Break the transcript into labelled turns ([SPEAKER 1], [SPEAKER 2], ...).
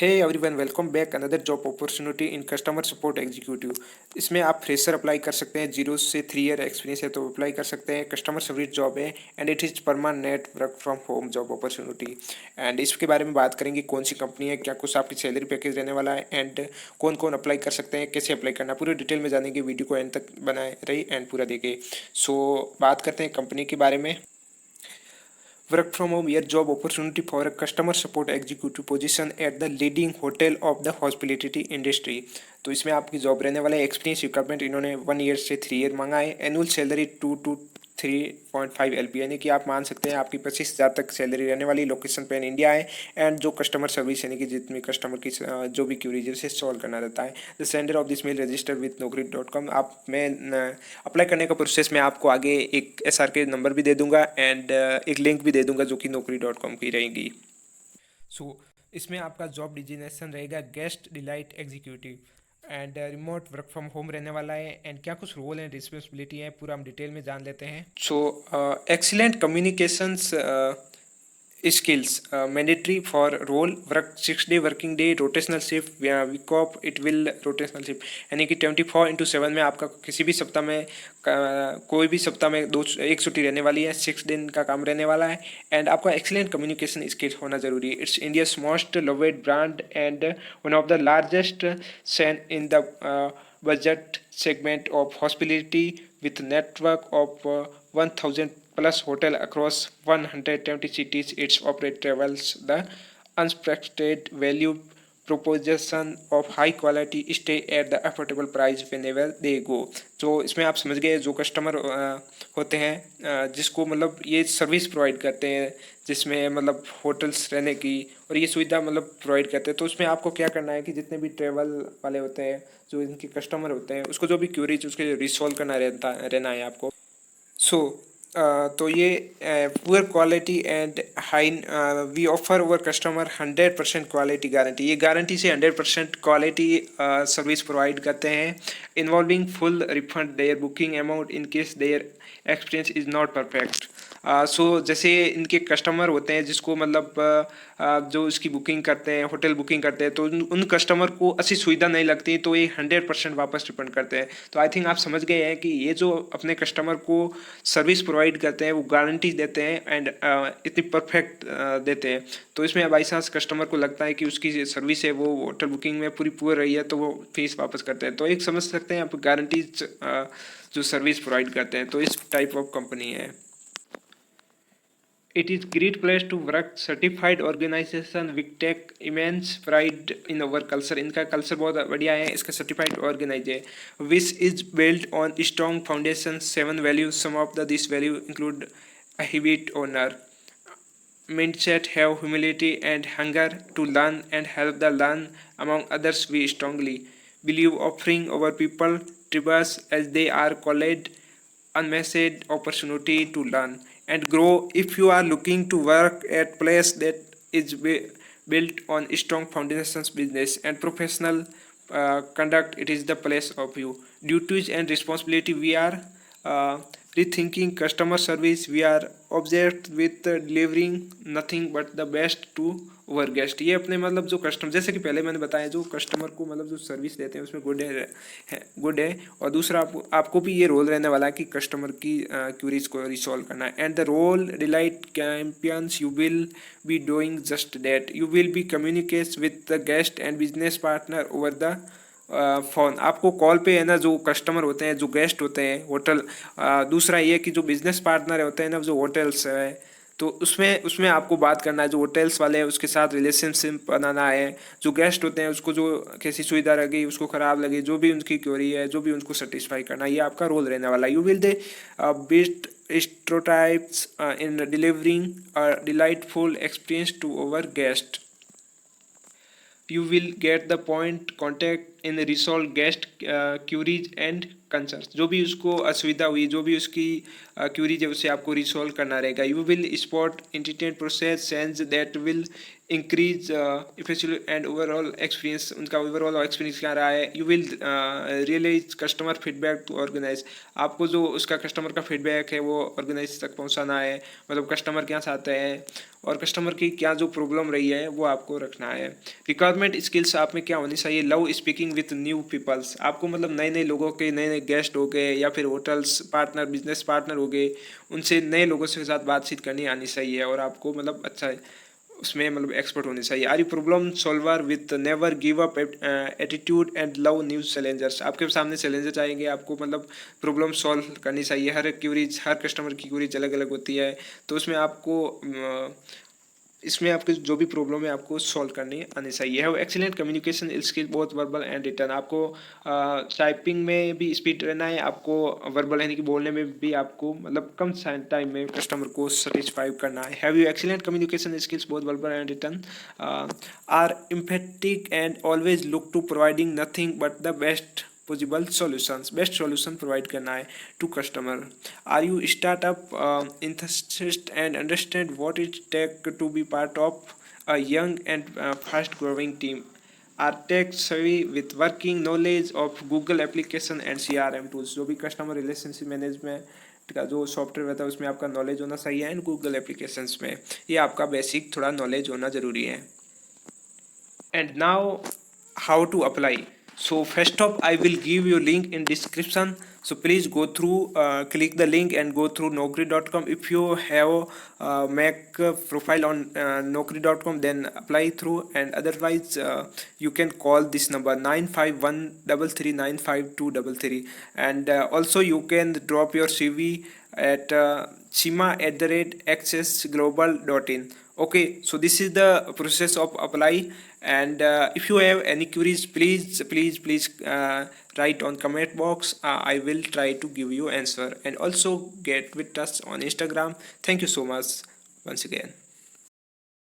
[SPEAKER 1] Hey everyone, welcome back another job opportunity in customer support executive. इसमें आप fresher apply कर सकते हैं, 0 से 3 ईयर एक्सपीरियंस है तो अप्लाई कर सकते हैं। कस्टमर सर्विस जॉब है and it is permanent work from home job opportunity. And इसके बारे में बात करेंगे, कौन सी कंपनी है, क्या कुछ आपकी सैलरी पैकेज रहने वाला है एंड कौन कौन अप्लाई कर सकते हैं, कैसे अप्लाई करना, पूरे डिटेल में जानेंगे। वीडियो को एंड तक बनाए रही एंड पूरा देखे। सो बात करते हैं कंपनी के बारे में। Work from home yeah job opportunity for a customer support executive position at the leading hotel of the hospitality industry. तो इसमें आपकी जॉब रहने वाला है। एक्सपीरियंस रिक्वायरमेंट इन्होंने 1 ईयर से 3 ईयर मांगा है। एनुअल सैलरी 2 to 3.5 LP, यानी कि आप मान सकते हैं आपकी 25,000 तक सैलरी रहने वाली। लोकेशन पैन इंडिया है एंड जो कस्टमर सर्विस यानी कि जितनी कस्टमर की जो भी क्यूरीज है उसे सॉल्व करना रहता है। The sender of this mail register with naukri.com। आप मैं अप्लाई करने का प्रोसेस मैं आपको आगे एक SR के नंबर भी दे दूंगा एंड एक लिंक भी दे दूंगा जो कि naukri.com की रहेगी। सो इसमें आपका जॉब डिजिग्नेशन रहेगा guest delight executive and remote work from home रहने वाला है। एंड क्या कुछ रोल एंड रिस्पॉन्सिबिलिटी है पूरा हम डिटेल में जान लेते हैं। So excellent communications skills mandatory for role work 6 day working day rotational shift week off it will rotational shift, यानी कि 24/7 में आपका किसी भी सप्ताह में कोई भी सप्ताह में एक छुट्टी रहने वाली है। 6 दिन का काम रहने वाला है एंड आपका एक्सीलेंट कम्युनिकेशन स्किल्स होना जरूरी है। It's India's most loved brand and one of the largest chain in the budget segment of hospitality with network of 1,000 plus hotel across 120 cities. Its operate travels the unexpected value proposition of high quality stay at the affordable price whenever they go। तो इसमें आप समझ गए, जो customer होते हैं जिसको मतलब ये सर्विस प्रोवाइड करते हैं, जिसमें मतलब होटल्स रहने की और ये सुविधा मतलब प्रोवाइड करते हैं। तो उसमें आपको क्या करना है कि जितने भी ट्रेवल वाले होते हैं, जो इनके कस्टमर होते हैं, उसको जो भी क्यूरीज उसके रिसॉल्व करना रहना है आपको। सो तो ये poor quality and high we offer our customer 100% quality guarantee. ये गारंटी से 100% क्वालिटी सर्विस प्रोवाइड करते हैं, involving full refund their booking amount in case their experience is not perfect. So जैसे इनके कस्टमर होते हैं जिसको मतलब जो इसकी बुकिंग करते हैं, होटल बुकिंग करते हैं, तो उन कस्टमर को अच्छी सुविधा नहीं लगती तो ये 100% वापस रिफंड करते हैं। तो आई थिंक आप समझ गए हैं कि ये जो अपने कस्टमर को सर्विस प्रोवाइड करते हैं वो गारंटी देते हैं एंड इतनी परफेक्ट देते हैं। तो इसमें बाई चांस कस्टमर को लगता है कि उसकी सर्विस है वो होटल बुकिंग में पूरी पुअर रही है तो वो फीस वापस करते हैं। तो एक समझ सकते हैं आप गारंटीज जो सर्विस प्रोवाइड करते हैं। तो इस टाइप ऑफ कंपनी है। It is great place to work, certified organization we take immense pride in our culture। इनका कल्चर बहुत बढ़िया है, इसका सर्टिफाइड ऑर्गेनाइज है। Which is build on strong foundation 7 values. Some of the this value include a habit honor mindset, have humility and hunger to learn and help the learn among others। We strongly believe offering our people tribes as they are called unmessed opportunity to learn and grow। if you are looking to work at place that is built on strong foundations business and professional conduct, it is the place of you। duties and responsibility, we are uh, rethinking customer service। we are obsessed with delivering nothing but the best to our guest। ये अपने मतलब जो customer, जैसे कि पहले मैंने बताया, जो कस्टमर को मतलब जो सर्विस देते हैं उसमें गुड है। और दूसरा आपको भी ये रोल रहने वाला है कि कस्टमर की क्यूरीज को रिसॉल्व करना है। And the role delight champions, you will be doing just that. You will be communicate with the guest and business partner over the phone. आपको कॉल पे है ना, जो कस्टमर होते हैं, जो गेस्ट होते हैं होटल, दूसरा ये कि जो बिजनेस पार्टनर होते हैं ना, जो होटल्स है, तो उसमें उसमें आपको बात करना है। जो होटल्स वाले हैं उसके साथ रिलेशनशिप बनाना है। जो गेस्ट होते हैं उसको जो कैसी सुविधा लगी, उसको ख़राब लगी, जो भी उनकी क्वेरी है, जो भी उनको सेटिस्फाई करना, ये आपका रोल रहने वाला है। You will the best stereotypes in delivering a delightful experience to our guest. You will get the point contact in resolve guest queries and concerns. जो भी उसको असुविधा हुई, जो भी उसकी क्यूरीज है, उसे आपको रिसॉल्व करना रहेगा। You will spot entertain process sense that will increase effective and overall experience. उनका ओवरऑल एक्सपीरियंस क्या रहा है। You will realize customer feedback to organize. आपको जो उसका कस्टमर का फीडबैक है वो ऑर्गेनाइज तक पहुंचाना है, मतलब कस्टमर क्या चाहते हैं और कस्टमर की क्या जो प्रॉब्लम रही है वो आपको रखना है। रिक्वायरमेंट स्किल्स आप में क्या होनी चाहिए। Love speaking with new peoples. आपको मतलब नए नए लोगों के, नए नए गेस्ट हो गए या फिर होटल्स पार्टनर, बिजनेस पार्टनर हो गए, उनसे नए लोगों के साथ बातचीत करनी आनी चाहिए और आपको मतलब अच्छा उसमें मतलब एक्सपर्ट होने चाहिए। Are you problem solver with never give up attitude and love new challengers. आपके सामने चैलेंजर्स आएंगे, आपको मतलब प्रॉब्लम सॉल्व करनी चाहिए। हर क्यूरीज, हर कस्टमर की क्यूरीज अलग अलग होती है, तो उसमें आपको इसमें आपकी जो भी प्रॉब्लम है आपको सॉल्व करनी आनी चाहिए। Have excellent communication skill both verbal and written. आपको टाइपिंग में भी स्पीड रहना है, आपको वर्बल यानी कि बोलने में भी आपको मतलब कम टाइम में कस्टमर को सेटिस्फाई करना है। Have you excellent communication skills both verbal and written. Are empathic and always look to providing nothing but the best possible solutions. Best solution provide करना है to customer. Are you startup interest and understand what it take to be part of a young and fast growing team. Are tech savvy with working knowledge of Google application and CRM tools. जो भी customer relationship management का जो software रहता है उसमें आपका knowledge होना चाहिए एंड गूगल एप्लीकेशंस में ये आपका बेसिक थोड़ा नॉलेज होना जरूरी है। And now how to apply. So first off I will give you link in description, so please go through, click the link and go through naukri.com. If you have make a profile on naukri.com then apply through, and otherwise you can call this number 9513395233, and also you can drop your CV at chima@accessglobal.in. Okay, so this is the process of apply, and if you have any queries, please write on comment box. I will try to give you answer, and also get with us on Instagram. Thank you so much once again.